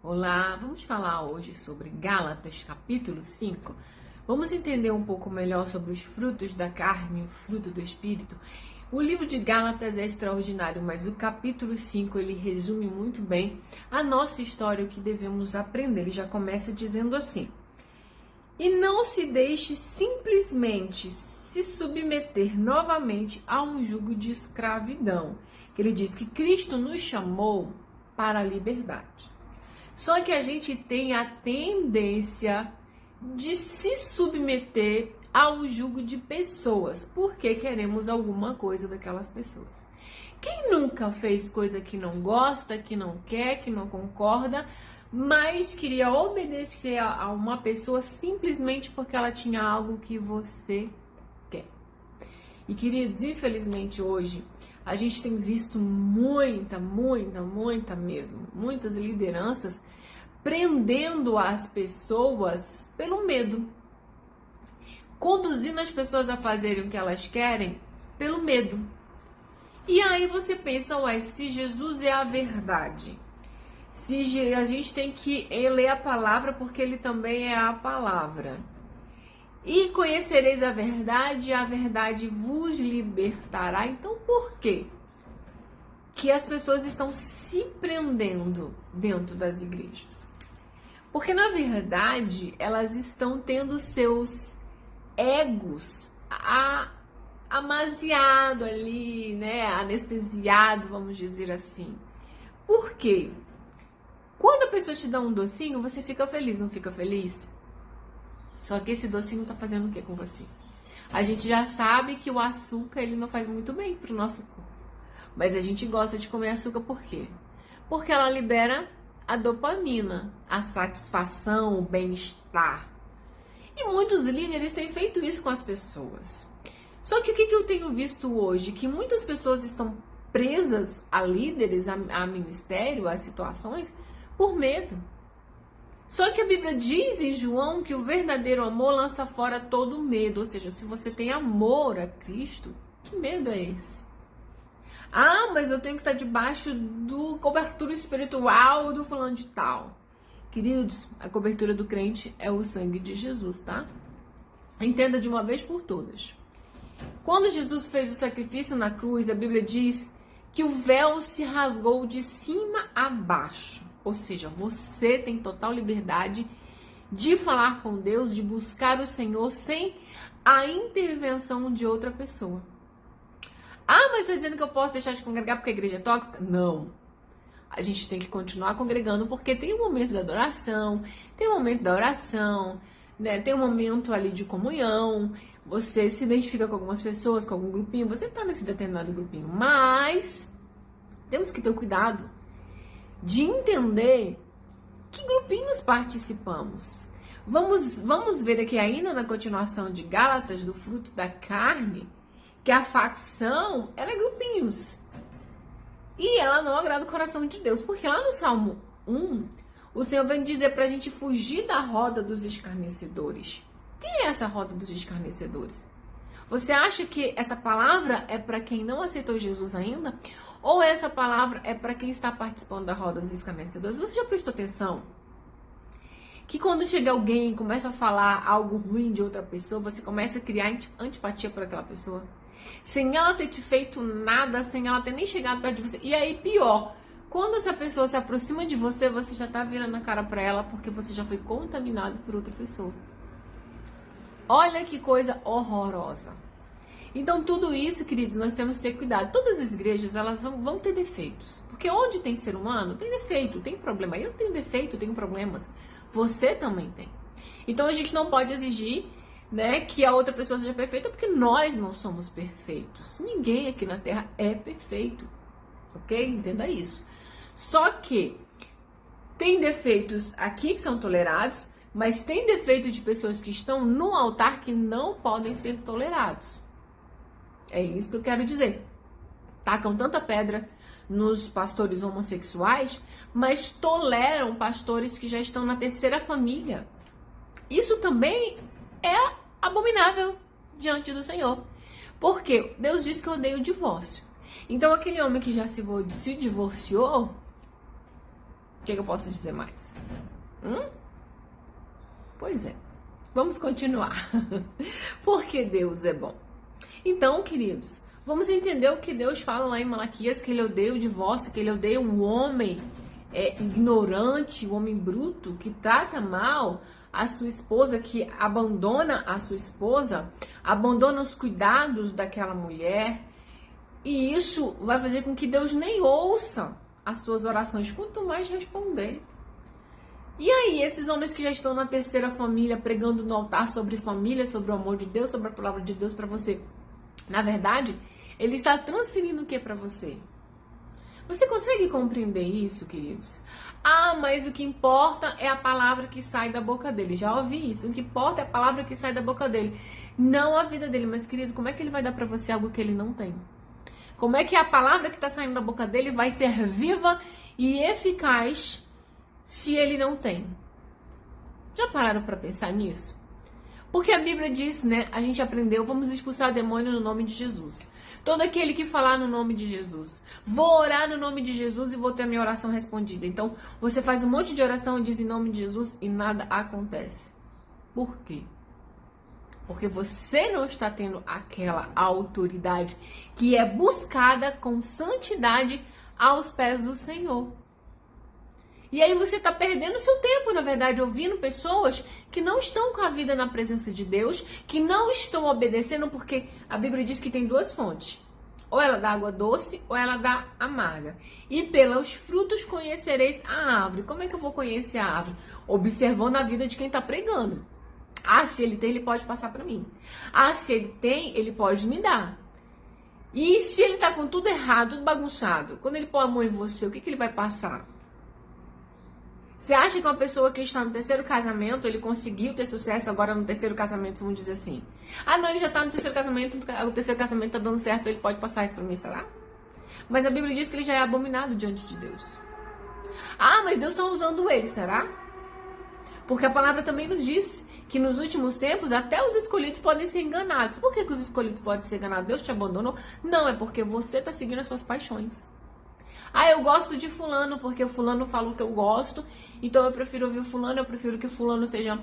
Olá, vamos falar hoje sobre Gálatas, capítulo 5. Vamos entender um pouco melhor sobre os frutos da carne, o fruto do Espírito. O livro de Gálatas é extraordinário, mas o capítulo 5 ele resume muito bem a nossa história, o que devemos aprender. Ele já começa dizendo assim: e não se deixe simplesmente se submeter novamente a um jugo de escravidão. Ele diz que Cristo nos chamou para a liberdade. Só que a gente tem a tendência de se submeter ao jugo de pessoas, porque queremos alguma coisa daquelas pessoas. Quem nunca fez coisa que não gosta, que não quer, que não concorda, mas queria obedecer a uma pessoa simplesmente porque ela tinha algo que você quer? E queridos, infelizmente hoje a gente tem visto muitas lideranças prendendo as pessoas pelo medo, conduzindo as pessoas a fazerem o que elas querem pelo medo. E aí você pensa, ué, se Jesus é a verdade, se a gente tem que ler a palavra porque ele também é a palavra. E conhecereis a verdade vos libertará. Então, por quê que as pessoas estão se prendendo dentro das igrejas? Porque, na verdade, elas estão tendo seus egos amaziado ali, né? Anestesiado, vamos dizer assim. Por quê? Quando a pessoa te dá um docinho, você fica feliz, não fica feliz? Só que esse docinho tá fazendo o que com você? A gente já sabe que o açúcar ele não faz muito bem pro nosso corpo. Mas a gente gosta de comer açúcar por quê? Porque ela libera a dopamina, a satisfação, o bem-estar. E muitos líderes têm feito isso com as pessoas. Só que o que eu tenho visto hoje? Que muitas pessoas estão presas a líderes, a ministério, a situações, por medo. Só que a Bíblia diz em João que o verdadeiro amor lança fora todo medo. Ou seja, se você tem amor a Cristo, que medo é esse? Ah, mas eu tenho que estar debaixo do cobertura espiritual do fulano de tal. Queridos, a cobertura do crente é o sangue de Jesus, tá? Entenda de uma vez por todas. Quando Jesus fez o sacrifício na cruz, a Bíblia diz que o véu se rasgou de cima a baixo. Ou seja, você tem total liberdade de falar com Deus, de buscar o Senhor sem a intervenção de outra pessoa. Ah, mas você está dizendo que eu posso deixar de congregar porque a igreja é tóxica? Não. A gente tem que continuar congregando porque tem um momento da adoração, tem um momento da oração, né? Tem um momento ali de comunhão. Você se identifica com algumas pessoas, com algum grupinho, você está nesse determinado grupinho. Mas temos que ter cuidado de entender que grupinhos participamos. Vamos ver aqui ainda na continuação de Gálatas, do fruto da carne, que a facção, ela é grupinhos. E ela não agrada o coração de Deus. Porque lá no Salmo 1, o Senhor vem dizer pra gente fugir da roda dos escarnecedores. Quem é essa roda dos escarnecedores? Você acha que essa palavra é para quem não aceitou Jesus ainda? Ou essa palavra é para quem está participando da roda dos escarnecedores? Você já prestou atenção? Que quando chega alguém e começa a falar algo ruim de outra pessoa, você começa a criar antipatia por aquela pessoa? Sem ela ter te feito nada, sem ela ter nem chegado perto de você. E aí, pior, quando essa pessoa se aproxima de você, você já tá virando a cara para ela porque você já foi contaminado por outra pessoa. Olha que coisa horrorosa. Então, tudo isso, queridos, nós temos que ter cuidado. Todas as igrejas, elas vão ter defeitos. Porque onde tem ser humano, tem defeito, tem problema. Eu tenho defeito, tenho problemas. Você também tem. Então, a gente não pode exigir, né, que a outra pessoa seja perfeita, porque nós não somos perfeitos. Ninguém aqui na Terra é perfeito. Ok? Entenda isso. Só que tem defeitos aqui que são tolerados, mas tem defeito de pessoas que estão no altar que não podem ser tolerados. É isso que eu quero dizer. Tacam tanta pedra nos pastores homossexuais, mas toleram pastores que já estão na terceira família. Isso também é abominável diante do Senhor. Porque Deus diz que odeia o divórcio. Então, aquele homem que já se divorciou, que eu posso dizer mais? Pois é. Vamos continuar. Porque Deus é bom. Então, queridos, vamos entender o que Deus fala lá em Malaquias, que ele odeia o divórcio, que ele odeia o homem ignorante, o homem bruto, que trata mal a sua esposa, que abandona a sua esposa, abandona os cuidados daquela mulher. E isso vai fazer com que Deus nem ouça as suas orações, quanto mais responder. E aí, esses homens que já estão na terceira família, pregando no altar sobre família, sobre o amor de Deus, sobre a palavra de Deus para você, na verdade, ele está transferindo o que para você? Você consegue compreender isso, queridos? Ah, mas o que importa é a palavra que sai da boca dele. Já ouvi isso. O que importa é a palavra que sai da boca dele. Não a vida dele. Mas, querido, como é que ele vai dar para você algo que ele não tem? Como é que a palavra que está saindo da boca dele vai ser viva e eficaz se ele não tem? Já pararam para pensar nisso? Porque a Bíblia diz, né? A gente aprendeu, vamos expulsar demônio no nome de Jesus. Todo aquele que falar no nome de Jesus. Vou orar no nome de Jesus e vou ter a minha oração respondida. Então, você faz um monte de oração e diz em nome de Jesus e nada acontece. Por quê? Porque você não está tendo aquela autoridade que é buscada com santidade aos pés do Senhor. E aí você está perdendo seu tempo, na verdade, ouvindo pessoas que não estão com a vida na presença de Deus, que não estão obedecendo, porque a Bíblia diz que tem duas fontes. Ou ela dá água doce, ou ela dá amarga. E pelos frutos conhecereis a árvore. Como é que eu vou conhecer a árvore? Observando a vida de quem está pregando. Ah, se ele tem, ele pode passar para mim. Ah, se ele tem, ele pode me dar. E se ele está com tudo errado, tudo bagunçado, quando ele põe a mão em você, o que ele vai passar? Você acha que uma pessoa que está no terceiro casamento, ele conseguiu ter sucesso agora no terceiro casamento, vamos dizer assim? Ah, não, ele já está no terceiro casamento, o terceiro casamento está dando certo, ele pode passar isso para mim, será? Mas a Bíblia diz que ele já é abominado diante de Deus. Ah, mas Deus está usando ele, será? Porque a palavra também nos diz que nos últimos tempos até os escolhidos podem ser enganados. Por que os escolhidos podem ser enganados? Deus te abandonou? Não, é porque você está seguindo as suas paixões. Ah, eu gosto de fulano porque o fulano fala o que eu gosto, então eu prefiro ouvir o fulano, eu prefiro que o fulano seja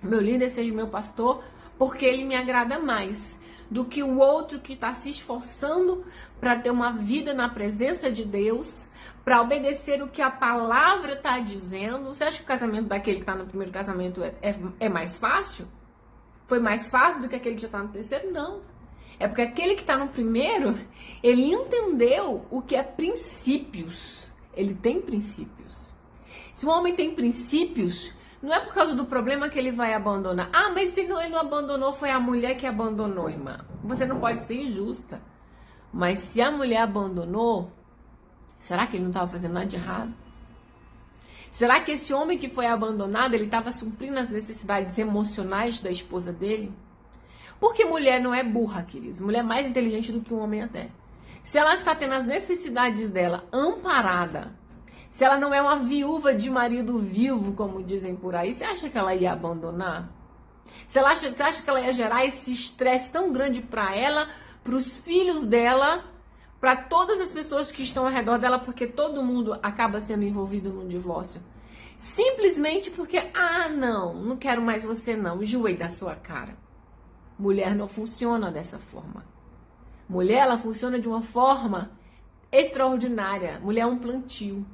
meu líder, seja meu pastor, porque ele me agrada mais do que o outro que está se esforçando para ter uma vida na presença de Deus, para obedecer o que a palavra está dizendo. Você acha que o casamento daquele que está no primeiro casamento é mais fácil? Foi mais fácil do que aquele que já está no terceiro? Não. É porque aquele que está no primeiro, ele entendeu o que é princípios. Ele tem princípios. Se um homem tem princípios, não é por causa do problema que ele vai abandonar. Ah, mas se não, ele não abandonou, foi a mulher que abandonou, irmã. Você não pode ser injusta. Mas se a mulher abandonou, será que ele não estava fazendo nada de errado? Será que esse homem que foi abandonado, ele estava suprindo as necessidades emocionais da esposa dele? Porque mulher não é burra, queridos. Mulher é mais inteligente do que um homem até. Se ela está tendo as necessidades dela amparada, se ela não é uma viúva de marido vivo, como dizem por aí, você acha que ela ia abandonar? Você acha que ela ia gerar esse estresse tão grande para ela, para os filhos dela, para todas as pessoas que estão ao redor dela, porque todo mundo acaba sendo envolvido num divórcio? Simplesmente porque, não quero mais você não, enjoei da sua cara. Mulher não funciona dessa forma. Mulher, ela funciona de uma forma extraordinária. Mulher é um plantio.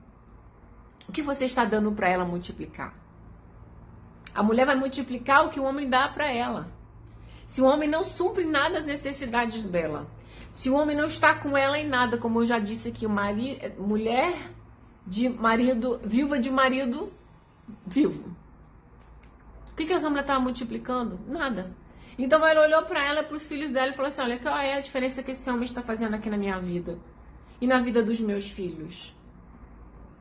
O que você está dando para ela multiplicar? A mulher vai multiplicar o que o homem dá para ela. Se o homem não supre nada das necessidades dela, se o homem não está com ela em nada, como eu já disse aqui, mulher de marido, viúva de marido vivo. O que essa mulher estava multiplicando? Nada. Então ele olhou para ela e para os filhos dela e falou assim, olha, qual é a diferença que esse homem está fazendo aqui na minha vida? E na vida dos meus filhos?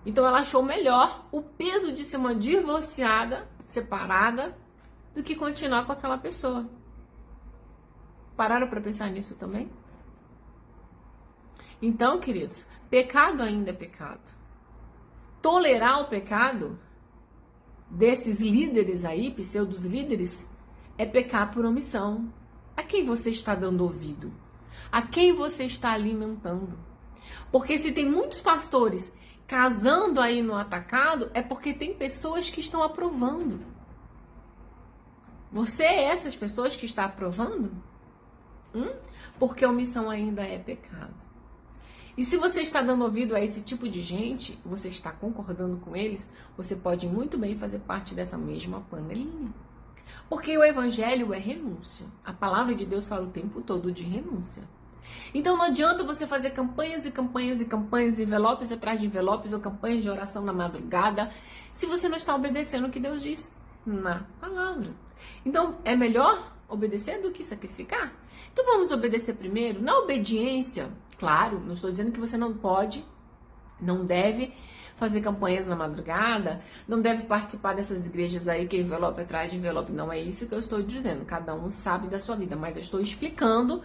Então ela achou melhor o peso de ser uma divorciada, separada, do que continuar com aquela pessoa. Pararam para pensar nisso também? Então, queridos, pecado ainda é pecado. Tolerar o pecado desses líderes aí, pseudos líderes, é pecar por omissão. A quem você está dando ouvido? A quem você está alimentando? Porque se tem muitos pastores casando aí no atacado, é porque tem pessoas que estão aprovando. Você é essas pessoas que está aprovando? Porque a omissão ainda é pecado. E se você está dando ouvido a esse tipo de gente, você está concordando com eles, você pode muito bem fazer parte dessa mesma panelinha. Porque o evangelho é renúncia. A palavra de Deus fala o tempo todo de renúncia. Então não adianta você fazer campanhas e campanhas e campanhas, envelopes atrás de envelopes ou campanhas de oração na madrugada, se você não está obedecendo o que Deus diz na palavra. Então é melhor obedecer do que sacrificar. Então vamos obedecer primeiro. Na obediência, claro, não estou dizendo que você não pode, não deve fazer campanhas na madrugada, não deve participar dessas igrejas aí que é envelope atrás de envelope. Não é isso que eu estou dizendo. Cada um sabe da sua vida, mas eu estou explicando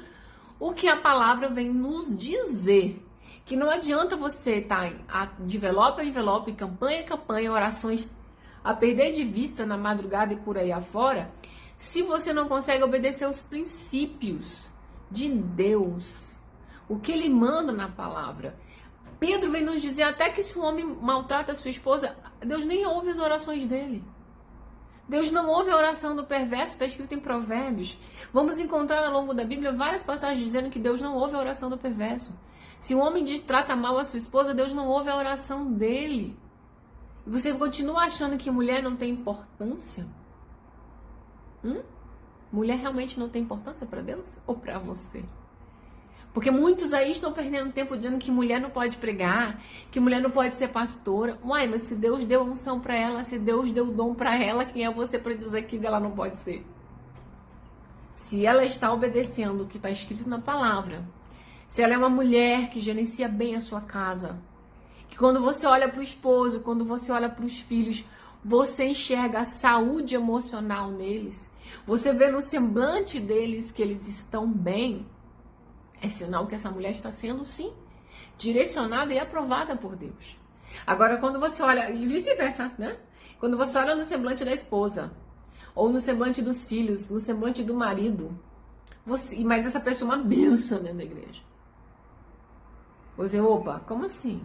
o que a palavra vem nos dizer. Que não adianta você estar de envelope a envelope, campanha a campanha, orações a perder de vista na madrugada e por aí afora, se você não consegue obedecer os princípios de Deus, o que Ele manda na palavra. Pedro vem nos dizer até que se um homem maltrata a sua esposa, Deus nem ouve as orações dele. Deus não ouve a oração do perverso, está escrito em Provérbios. Vamos encontrar ao longo da Bíblia várias passagens dizendo que Deus não ouve a oração do perverso. Se um homem trata mal a sua esposa, Deus não ouve a oração dele. E você continua achando que mulher não tem importância? Mulher realmente não tem importância para Deus ou para você? Porque muitos aí estão perdendo tempo dizendo que mulher não pode pregar, que mulher não pode ser pastora. Uai, mas se Deus deu a unção para ela, se Deus deu o dom para ela, quem é você para dizer que ela não pode ser? Se ela está obedecendo o que está escrito na palavra, se ela é uma mulher que gerencia bem a sua casa, que quando você olha para o esposo, quando você olha para os filhos, você enxerga a saúde emocional neles, você vê no semblante deles que eles estão bem, é sinal que essa mulher está sendo, sim, direcionada e aprovada por Deus. Agora, quando você olha, e vice-versa, né? Quando você olha no semblante da esposa, ou no semblante dos filhos, no semblante do marido, mas essa pessoa é uma bênção dentro da igreja. Você, opa, como assim?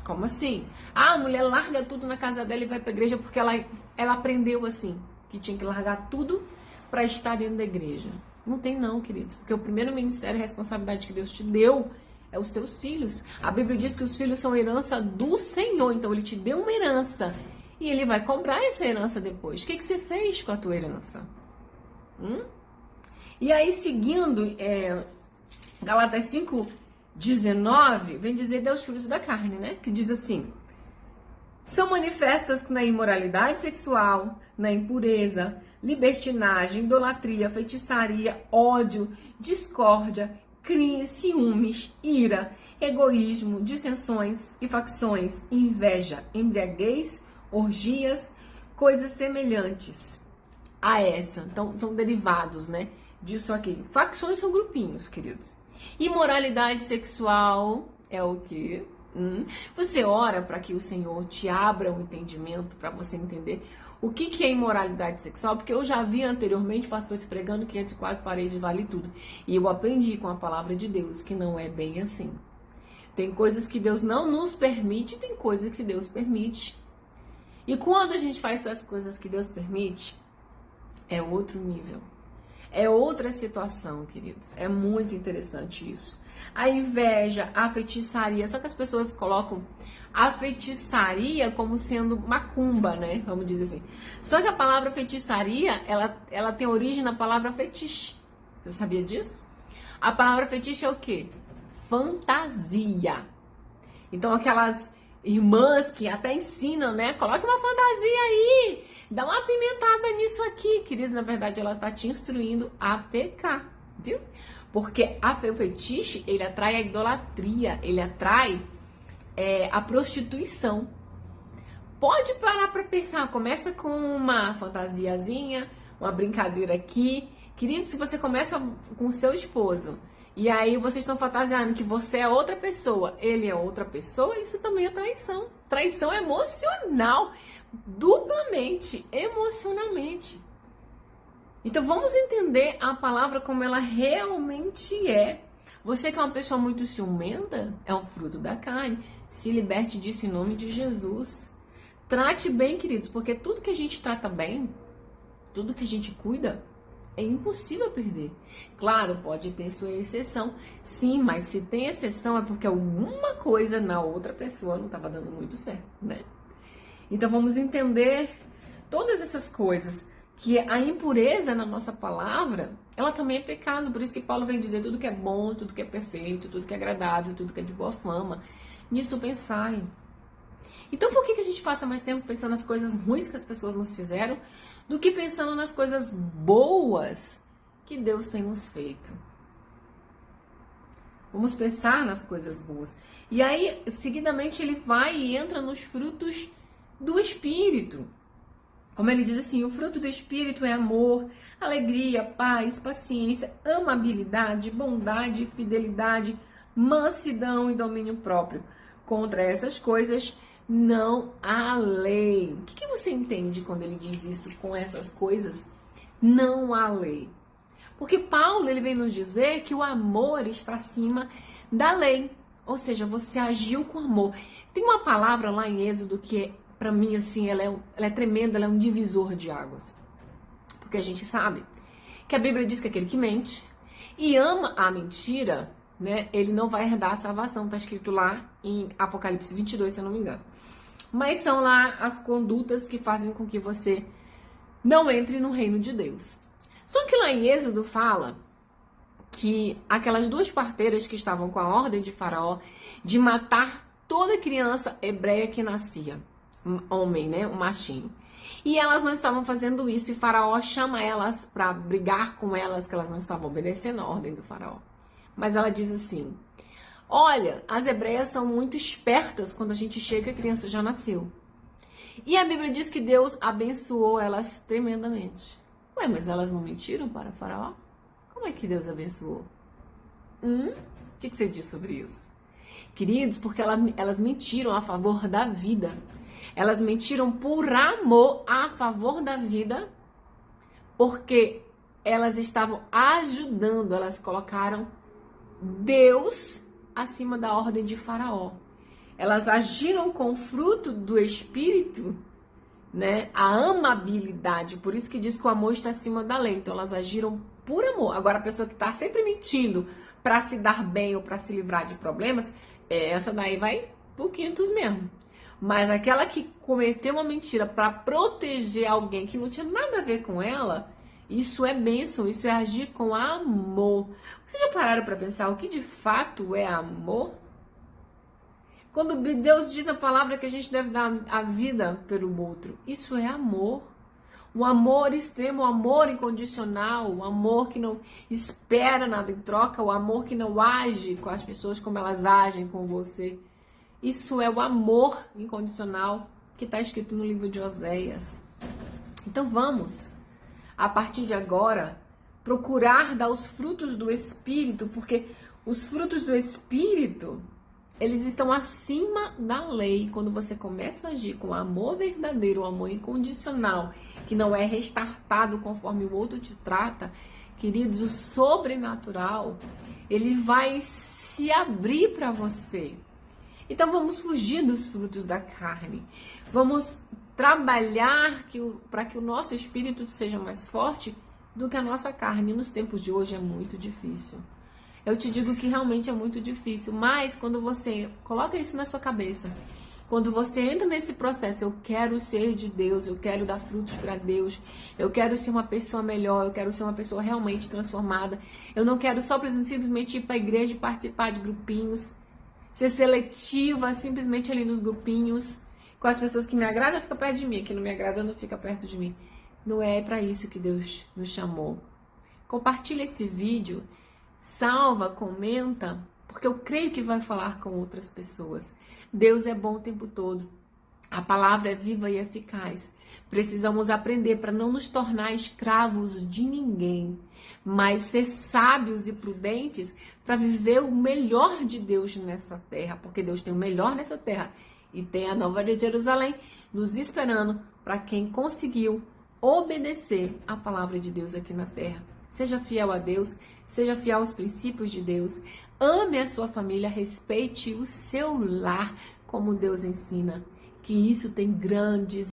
Como assim? A mulher larga tudo na casa dela e vai para a igreja porque ela aprendeu assim, que tinha que largar tudo para estar dentro da igreja. Não tem não, queridos, porque o primeiro ministério e responsabilidade que Deus te deu é os teus filhos. A Bíblia diz que os filhos são herança do Senhor, então Ele te deu uma herança e Ele vai cobrar essa herança depois. O que você fez com a tua herança? E aí, seguindo, Galatas 5:19, vem dizer Deus filhos da carne, né? Que diz assim: são manifestas na imoralidade sexual, na impureza, libertinagem, idolatria, feitiçaria, ódio, discórdia, crime, ciúmes, ira, egoísmo, dissensões e facções, inveja, embriaguez, orgias, coisas semelhantes a essa. Então, derivados, né, disso aqui. Facções são grupinhos, queridos. Imoralidade sexual é o quê? Você ora para que o Senhor te abra o entendimento para você entender o que é imoralidade sexual, porque eu já vi anteriormente pastores pregando que entre quatro paredes vale tudo. E eu aprendi com a palavra de Deus que não é bem assim. Tem coisas que Deus não nos permite, tem coisas que Deus permite. E quando a gente faz só as coisas que Deus permite, é outro nível. É outra situação, queridos. É muito interessante isso. A inveja, a feitiçaria. Só que as pessoas colocam a feitiçaria como sendo macumba, né? Vamos dizer assim. Só que a palavra feitiçaria, ela tem origem na palavra fetiche. Você sabia disso? A palavra fetiche é o quê? Fantasia. Então, aquelas irmãs que até ensinam, né? Coloque uma fantasia aí. Dá uma apimentada nisso aqui. Queridos, na verdade, ela está te instruindo a pecar. Viu? Porque o fetiche, ele atrai a idolatria, ele atrai a prostituição. Pode parar para pensar, começa com uma fantasiazinha, uma brincadeira aqui. Querido, se você começa com o seu esposo, e aí vocês estão fantasiando que você é outra pessoa, ele é outra pessoa, isso também é traição. Traição emocional, duplamente, emocionalmente. Então vamos entender a palavra como ela realmente é. Você que é uma pessoa muito ciumenta, é um fruto da carne. Se liberte disso em nome de Jesus. Trate bem, queridos, porque tudo que a gente trata bem, tudo que a gente cuida, é impossível perder. Claro, pode ter sua exceção, sim, mas se tem exceção é porque alguma coisa na outra pessoa não estava dando muito certo, né? Então vamos entender todas essas coisas, que a impureza na nossa palavra, ela também é pecado. Por isso que Paulo vem dizer tudo que é bom, tudo que é perfeito, tudo que é agradável, tudo que é de boa fama. Nisso pensai. Então por que a gente passa mais tempo pensando nas coisas ruins que as pessoas nos fizeram do que pensando nas coisas boas que Deus tem nos feito? Vamos pensar nas coisas boas. E aí, seguidamente, ele vai e entra nos frutos do Espírito. Como ele diz assim, o fruto do Espírito é amor, alegria, paz, paciência, amabilidade, bondade, fidelidade, mansidão e domínio próprio. Contra essas coisas não há lei. O que você entende quando ele diz isso? Com essas coisas não há lei. Porque Paulo ele vem nos dizer que o amor está acima da lei. Ou seja, você agiu com amor. Tem uma palavra lá em Êxodo que, para mim, assim, ela é tremenda, ela é um divisor de águas. Porque a gente sabe que a Bíblia diz que aquele que mente e ama a mentira, né, ele não vai herdar a salvação. Está escrito lá em Apocalipse 22, se eu não me engano. Mas são lá as condutas que fazem com que você não entre no reino de Deus. Só que lá em Êxodo fala que aquelas duas parteiras que estavam com a ordem de Faraó de matar toda criança hebreia que nascia, homem, né, um machinho. E elas não estavam fazendo isso e Faraó chama elas para brigar com elas, que elas não estavam obedecendo a ordem do Faraó. Mas ela diz assim: olha, as hebreias são muito espertas quando a gente chega, a criança já nasceu. E a Bíblia diz que Deus abençoou elas tremendamente. Ué, mas elas não mentiram para Faraó? Como é que Deus abençoou? O que você diz sobre isso? Queridos, porque elas mentiram a favor da vida. Elas mentiram por amor a favor da vida, porque elas estavam ajudando, elas colocaram Deus acima da ordem de Faraó. Elas agiram com o fruto do Espírito, né? A amabilidade, por isso que diz que o amor está acima da lei. Então elas agiram por amor. Agora a pessoa que está sempre mentindo para se dar bem ou para se livrar de problemas, essa daí vai por quintos mesmo. Mas aquela que cometeu uma mentira para proteger alguém que não tinha nada a ver com ela, isso é bênção, isso é agir com amor. Vocês já pararam para pensar o que de fato é amor? Quando Deus diz na palavra que a gente deve dar a vida pelo outro, isso é amor. O amor extremo, o amor incondicional, o amor que não espera nada em troca, o amor que não age com as pessoas como elas agem com você. Isso é o amor incondicional que está escrito no livro de Oséias. Então vamos, a partir de agora, procurar dar os frutos do Espírito, porque os frutos do Espírito, eles estão acima da lei. Quando você começa a agir com amor verdadeiro, o amor incondicional, que não é restartado conforme o outro te trata, queridos, o sobrenatural, ele vai se abrir para você. Então vamos fugir dos frutos da carne. Vamos trabalhar para que o nosso espírito seja mais forte do que a nossa carne. Nos tempos de hoje é muito difícil. Eu te digo que realmente é muito difícil, mas quando você coloca isso na sua cabeça, quando você entra nesse processo, eu quero ser de Deus, eu quero dar frutos para Deus, eu quero ser uma pessoa melhor, eu quero ser uma pessoa realmente transformada, eu não quero só simplesmente ir para a igreja e participar de grupinhos, ser seletiva simplesmente ali nos grupinhos, com as pessoas que me agradam, fica perto de mim, que não me agrada, não fica perto de mim. Não é para isso que Deus nos chamou. Compartilha esse vídeo, salva, comenta, porque eu creio que vai falar com outras pessoas. Deus é bom o tempo todo. A palavra é viva e eficaz. Precisamos aprender para não nos tornar escravos de ninguém, mas ser sábios e prudentes para viver o melhor de Deus nessa terra, porque Deus tem o melhor nessa terra e tem a Nova de Jerusalém nos esperando para quem conseguiu obedecer a palavra de Deus aqui na terra. Seja fiel a Deus, seja fiel aos princípios de Deus, ame a sua família, respeite o seu lar como Deus ensina, que isso tem grandes